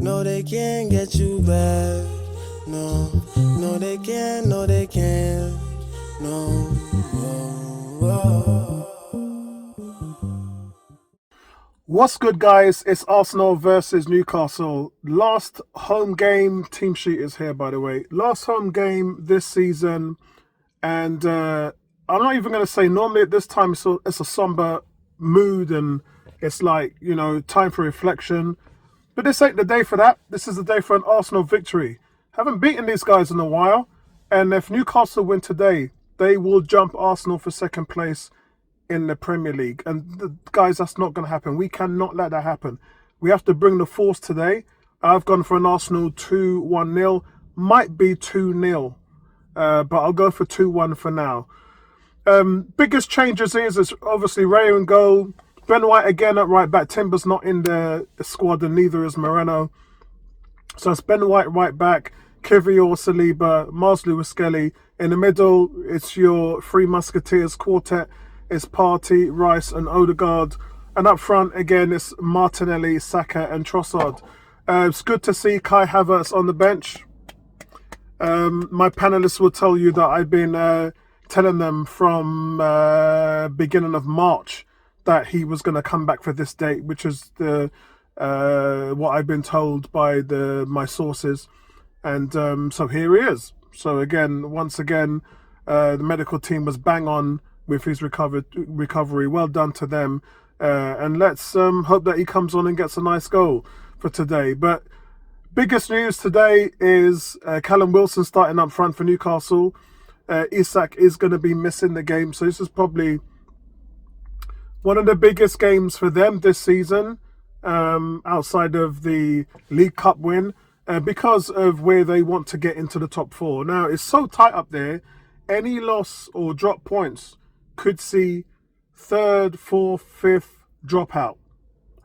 No, they can't get you back. No, no, they can't. No, they can't. No. Oh, What's good, guys? It's Arsenal versus Newcastle. Last home game. Team sheet is here, by the way. Last home game this season. And I'm not even going to say normally at this time it's a somber mood and it's like, time for reflection. But this ain't the day for that. This is the day for an Arsenal victory. Haven't beaten these guys in a while. And if Newcastle win today, they will jump Arsenal for second place in the Premier League. And guys, that's not going to happen. We cannot let that happen. We have to bring the force today. I've gone for an Arsenal 2-1-0. Might be 2-0. But I'll go for 2-1 for now. Biggest changes is obviously Ray and goal. Ben White again at right back. Timber's not in the squad and neither is Moreno. So it's Ben White right back, Kivior, Saliba, Mars Lewis-Skelly. In the middle, it's your Three Musketeers quartet. It's Partey, Rice and Odegaard. And up front, again, it's Martinelli, Saka and Trossard. It's good to see Kai Havertz on the bench. My panelists will tell you that I've been telling them from beginning of March that he was going to come back for this date, which is the what I've been told by my sources. And so here he is. So once again, the medical team was bang on with his recovery. Well done to them. And let's hope that he comes on and gets a nice goal for today. But biggest news today is Callum Wilson starting up front for Newcastle. Isak is going to be missing the game. So this is probably one of the biggest games for them this season, outside of the League Cup win, because of where they want to get into the top four. Now, it's so tight up there. Any loss or drop points could see third, fourth, fifth drop out.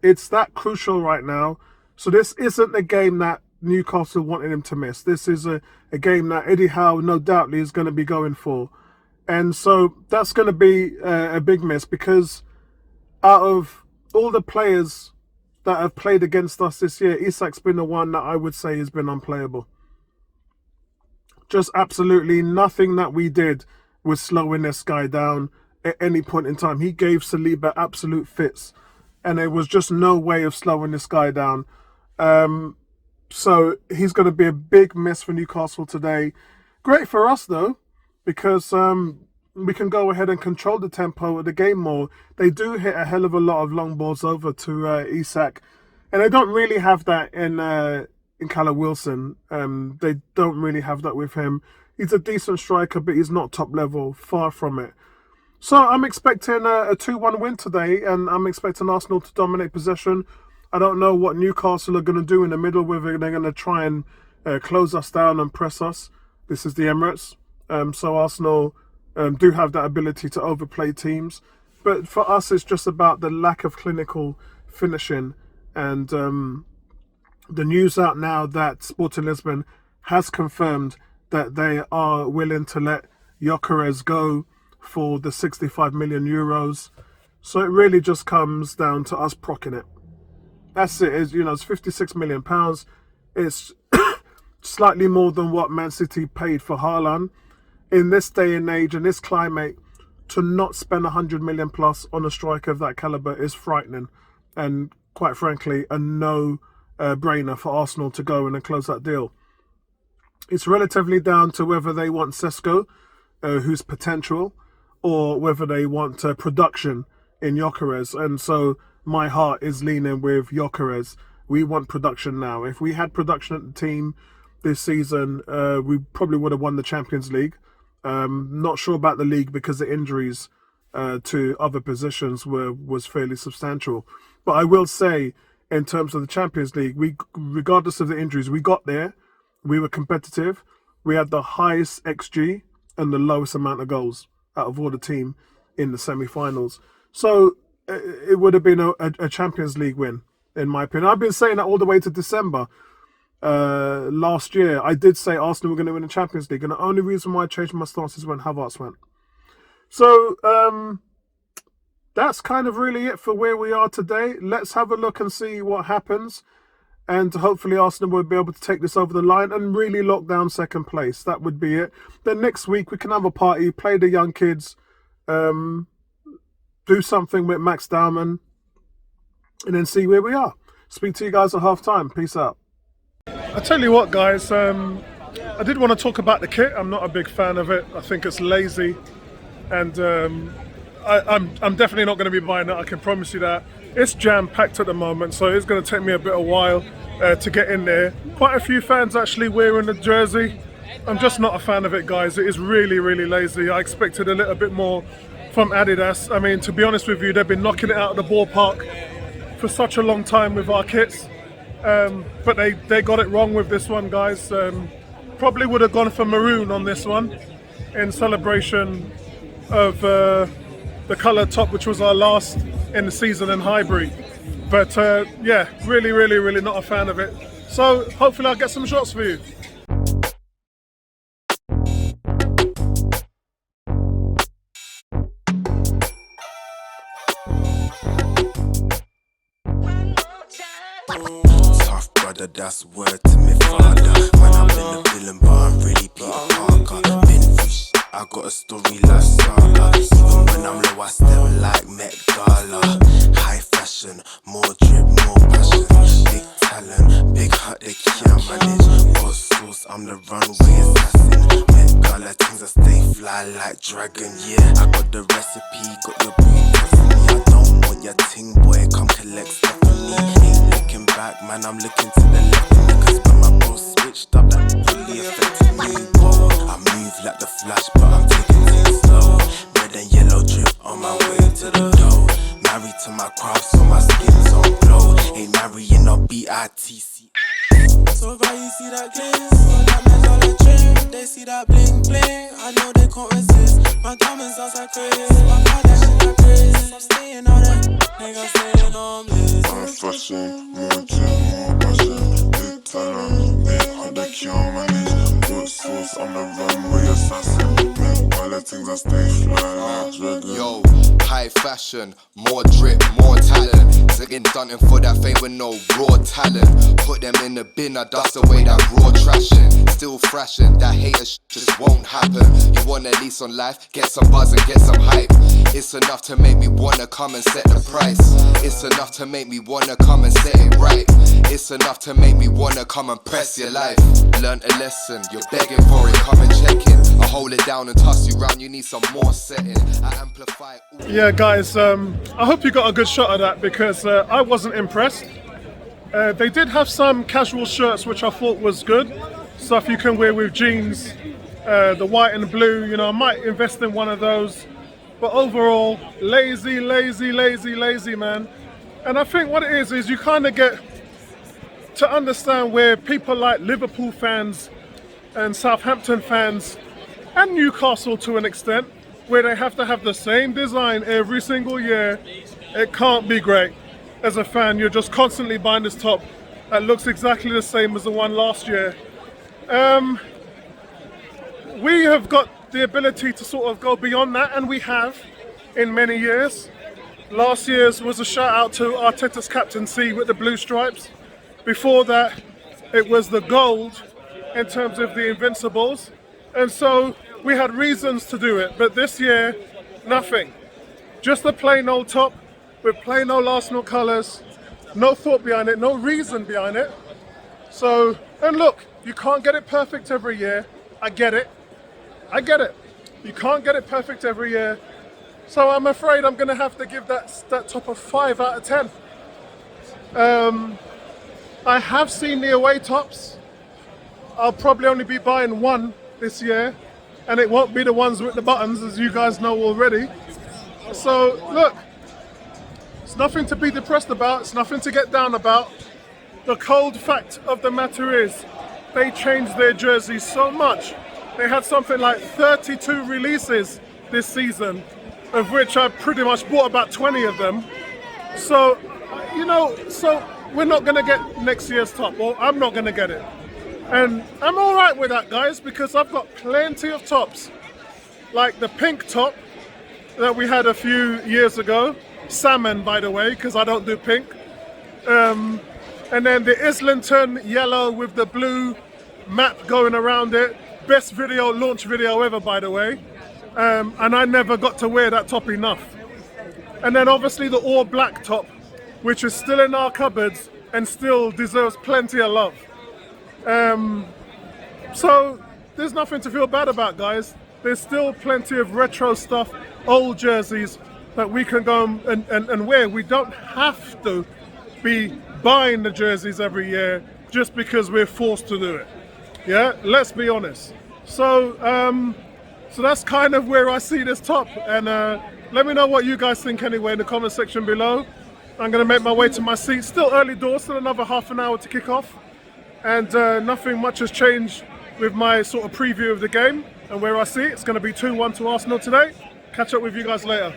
It's that crucial right now. So this isn't a game that Newcastle wanted him to miss. This is a game that Eddie Howe, no doubtly, is going to be going for. And so that's going to be a big miss, because out of all the players that have played against us this year, Isak's been the one that I would say has been unplayable. Just absolutely nothing that we did was slowing this guy down at any point in time. He gave Saliba absolute fits, and there was just no way of slowing this guy down. So he's going to be a big miss for Newcastle today. Great for us, though, because we can go ahead and control the tempo of the game more. They do hit a hell of a lot of long balls over to Isak, and they don't really have that in Callum Wilson. They don't really have that with him. He's a decent striker, but he's not top level, far from it. So I'm expecting a 2-1 win today, and I'm expecting Arsenal to dominate possession. I don't know what Newcastle are going to do in the middle, whether they're going to try and close us down and press us. This is the Emirates. So Arsenal do have that ability to overplay teams. But for us, it's just about the lack of clinical finishing. And the news out now that Sporting Lisbon has confirmed that they are willing to let Gyökeres go for the 65 million euros. So it really just comes down to us procking it. That's it. It's 56 million pounds. It's slightly more than what Man City paid for Haaland. In this day and age, in this climate, to not spend 100 million plus on a striker of that caliber is frightening, and quite frankly, a no-brainer for Arsenal to go in and close that deal. It's relatively down to whether they want Sesko, who's potential, or whether they want production in Gyökeres. And so my heart is leaning with Gyökeres. We want production now. If we had production at the team this season, we probably would have won the Champions League. Not sure about the league because the injuries to other positions was fairly substantial. But I will say, in terms of the Champions League, regardless of the injuries, we got there. We were competitive. We had the highest XG and the lowest amount of goals out of all the team in the semi-finals. So it would have been a Champions League win, in my opinion. I've been saying that all the way to December last year. I did say Arsenal were going to win the Champions League, and the only reason why I changed my stance is when Havertz went. So that's kind of really it for where we are today. Let's have a look and see what happens. and hopefully Arsenal will be able to take this over the line and really lock down second place. That would be it. Then next week we can have a party, play the young kids, do something with Max Dowman, and then see where we are. Speak to you guys at half time. Peace out. I tell you what, guys, I did want to talk about the kit. I'm not a big fan of it. I think it's lazy, and I'm definitely not going to be buying it. I can promise you that. It's jam-packed at the moment, so it's going to take me a bit of while to get in there. Quite a few fans actually wearing the jersey. I'm just not a fan of it, guys. It is really, really lazy. I expected a little bit more from Adidas. I mean, to be honest with you, they've been knocking it out of the ballpark for such a long time with our kits. But they got it wrong with this one, guys. Probably would have gone for maroon on this one in celebration of the colour top, which was our last in the season in Highbury. But yeah, really, really, really not a fan of it. So hopefully I'll get some shots for you. Tough brother, that's word to me father. When I'm in the villain, but I'm really Peter Parker. Been through shit, I got a story like Saga. Even when I'm low, I step like Met Gala. High fashion, more drip, more passion. Big talent, big heart, they can't manage. Got sauce, I'm the runway assassin. Met Gala things, I stay fly like dragon, yeah. I got the recipe, got your booty for me. I don't want your ting, boy, come collect stuff from me. Ain't looking back, man, I'm looking to the left. Cause when my bro switched up, that really affected me. Whoa, I move like the Flash, but I'm taking things slow. Red and yellow drip on my way to the dough. Married to my craft, so my skin's on glow. Ain't marrying no BITC. So far you see that gliss, that man's all a trim. They see that bling bling, I know they can't resist. My diamonds outside Chris, my car that shit like Chris. I'm staying on it, nigga staying on this. I'm fashion, more gym, more passion. Big talent, big heart that can't manage. Good sauce, I'm the runway assassin. Make all the things I stay fly like dragon. Yo, high fashion, more drip, more talent. Singing stunting for that fame with no raw talent. Put them in the bin, I dust away that raw trashing. Still thrashing, that hater just won't happen. You want a lease on life, get some buzz and get some hype. It's enough to make me wanna come and set the price. It's enough to make me wanna come and set it right. It's enough to make me wanna come and press your life. Learn a lesson, you're begging for it, come and check it. I hold it down and toss you round, you need some more setting. I amplify it. Yeah, guys, I hope you got a good shot of that because I wasn't impressed. They did have some casual shirts which I thought was good. Stuff you can wear with jeans, the white and blue, you know, I might invest in one of those. But overall, lazy, lazy, lazy, lazy, man. And I think what it is you kind of get to understand where people like Liverpool fans and Southampton fans and Newcastle to an extent, where they have to have the same design every single year. It can't be great. As a fan, you're just constantly buying this top that looks exactly the same as the one last year. We have got the ability to sort of go beyond that, and we have in many years. Last year's was a shout out to Arteta's captaincy with the blue stripes. Before that, it was the gold in terms of the Invincibles. And so we had reasons to do it, but this year, nothing. Just a plain old top with plain old Arsenal colours, no thought behind it, no reason behind it. So, and look, you can't get it perfect every year. I get it. I get it. You can't get it perfect every year. So I'm afraid I'm going to have to give that top a 5 out of 10. I have seen the away tops. I'll probably only be buying one this year, and it won't be the ones with the buttons, as you guys know already. So look, it's nothing to be depressed about. It's nothing to get down about. The cold fact of the matter is they changed their jerseys so much. They had something like 32 releases this season, of which I pretty much bought about 20 of them. So, you know, so we're not going to get next year's top, or I'm not going to get it. And I'm all right with that, guys, because I've got plenty of tops. Like the pink top that we had a few years ago. Salmon, by the way, because I don't do pink. And And then the Islington yellow with the blue map going around it. Best launch video ever, by the way. And I never got to wear that top enough. And then obviously the all black top, which is still in our cupboards and still deserves plenty of love. So there's nothing to feel bad about, guys. There's still plenty of retro stuff, old jerseys that we can go and wear. We don't have to be buying the jerseys every year just because we're forced to do it. Yeah, let's be honest. So so that's kind of where I see this top. And let me know what you guys think anyway in the comment section below. I'm going to make my way to my seat. Still early doors, still another half an hour to kick off. And nothing much has changed with my sort of preview of the game and where I see it. It's going to be 2-1 to Arsenal today. Catch up with you guys later.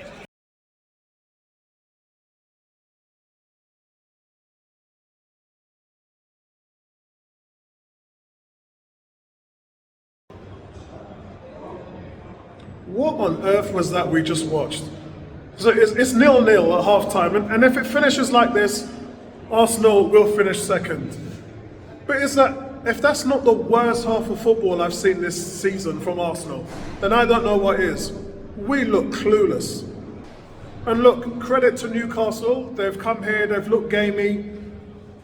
What on earth was that we just watched? So it's 0-0 at half time, and if it finishes like this, Arsenal will finish second. But if that's not the worst half of football I've seen this season from Arsenal, then I don't know what is. We look clueless. And look, credit to Newcastle. They've come here, they've looked gamey.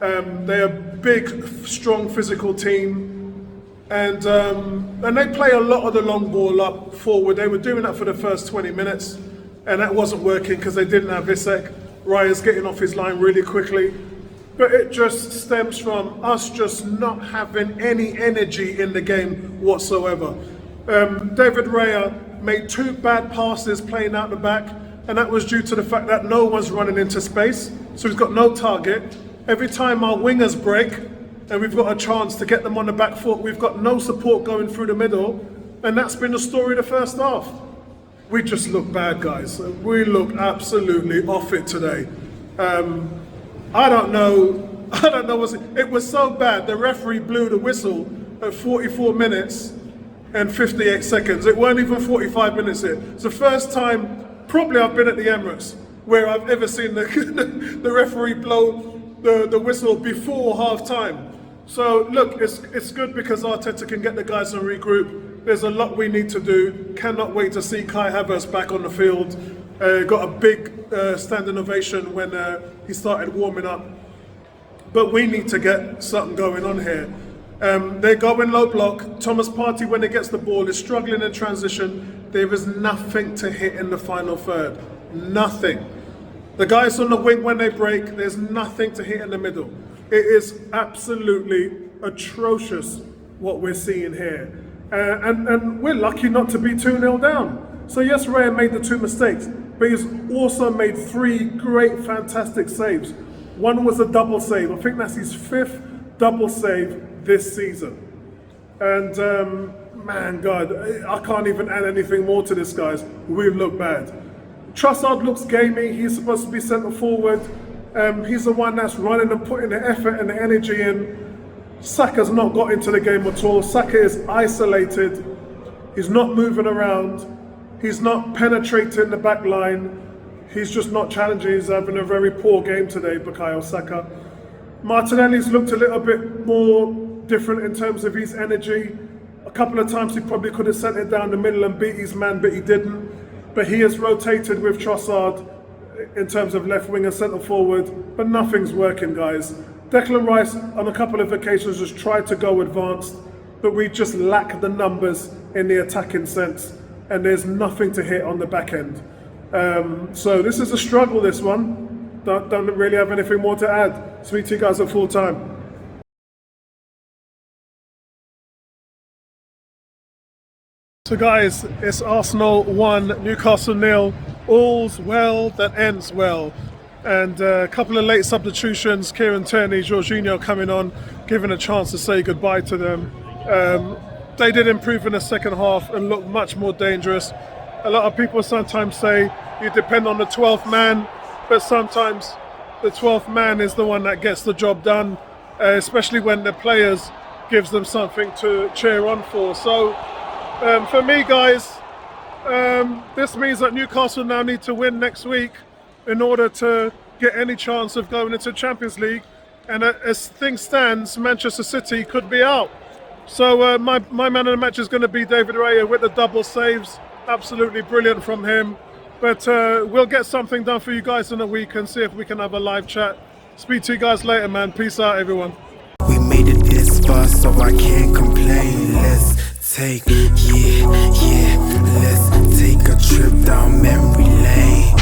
They're a big, strong, physical team. And they play a lot of the long ball up forward. They were doing that for the first 20 minutes, and that wasn't working because they didn't have Isaac. Raya's getting off his line really quickly. But it just stems from us just not having any energy in the game whatsoever. David Raya made 2 bad passes playing out the back, and that was due to the fact that no one's running into space, so he's got no target. Every time our wingers break, and we've got a chance to get them on the back foot, we've got no support going through the middle, and that's been the story of the first half. We just look bad, guys. We look absolutely off it today. I don't know it was so bad, the referee blew the whistle at 44 minutes and 58 seconds. It weren't even 45 minutes here. It's the first time probably I've been at the Emirates where I've ever seen the referee blow the whistle before half time. So look, it's good because Arteta can get the guys to regroup. There's a lot we need to do. Cannot wait to see Kai Havertz back on the field. Got a big standing ovation when he started warming up. But we need to get something going on here. They go in low block. Thomas Partey, when he gets the ball, is struggling in transition. There is nothing to hit in the final third. Nothing. The guys on the wing, when they break, there's nothing to hit in the middle. It is absolutely atrocious what we're seeing here. And we're lucky not to be 2-0 down. So yes, Raya made the 2 mistakes, but he's also made 3 great, fantastic saves. One was a double save. I think that's his 5th double save this season. And man, God, I can't even add anything more to this, guys. We look bad. Trossard looks gamey. He's supposed to be centre forward. He's the one that's running and putting the effort and the energy in. Saka's not got into the game at all. Saka is isolated. He's not moving around. He's not penetrating the back line. He's just not challenging. He's having a very poor game today, Bukayo Saka. Martinelli's looked a little bit more different in terms of his energy. A couple of times he probably could have sent it down the middle and beat his man, but he didn't. But he has rotated with Trossard in terms of left wing and centre forward, but nothing's working, guys. Declan Rice on a couple of occasions has tried to go advanced, but we just lack the numbers in the attacking sense, and there's nothing to hit on the back end. So this is a struggle, this one. Don't really have anything more to add. Speak to you guys at full time. So guys, it's Arsenal 1, Newcastle 0. All's well that ends well. And a couple of late substitutions, Kieran Tierney, Jorginho coming on, giving a chance to say goodbye to them. They did improve in the second half and look much more dangerous. A lot of people sometimes say you depend on the 12th man, but sometimes the 12th man is the one that gets the job done, especially when the players gives them something to cheer on for. So for me, guys, this means that Newcastle now need to win next week in order to get any chance of going into Champions League. And as things stands, Manchester City could be out. So my man of the match is going to be David Raya with the double saves. Absolutely brilliant from him. But we'll get something done for you guys in a week and see if we can have a live chat. Speak to you guys later, man. Peace out, everyone. We made it this far, so I can't complain. Let's take a trip down memory lane.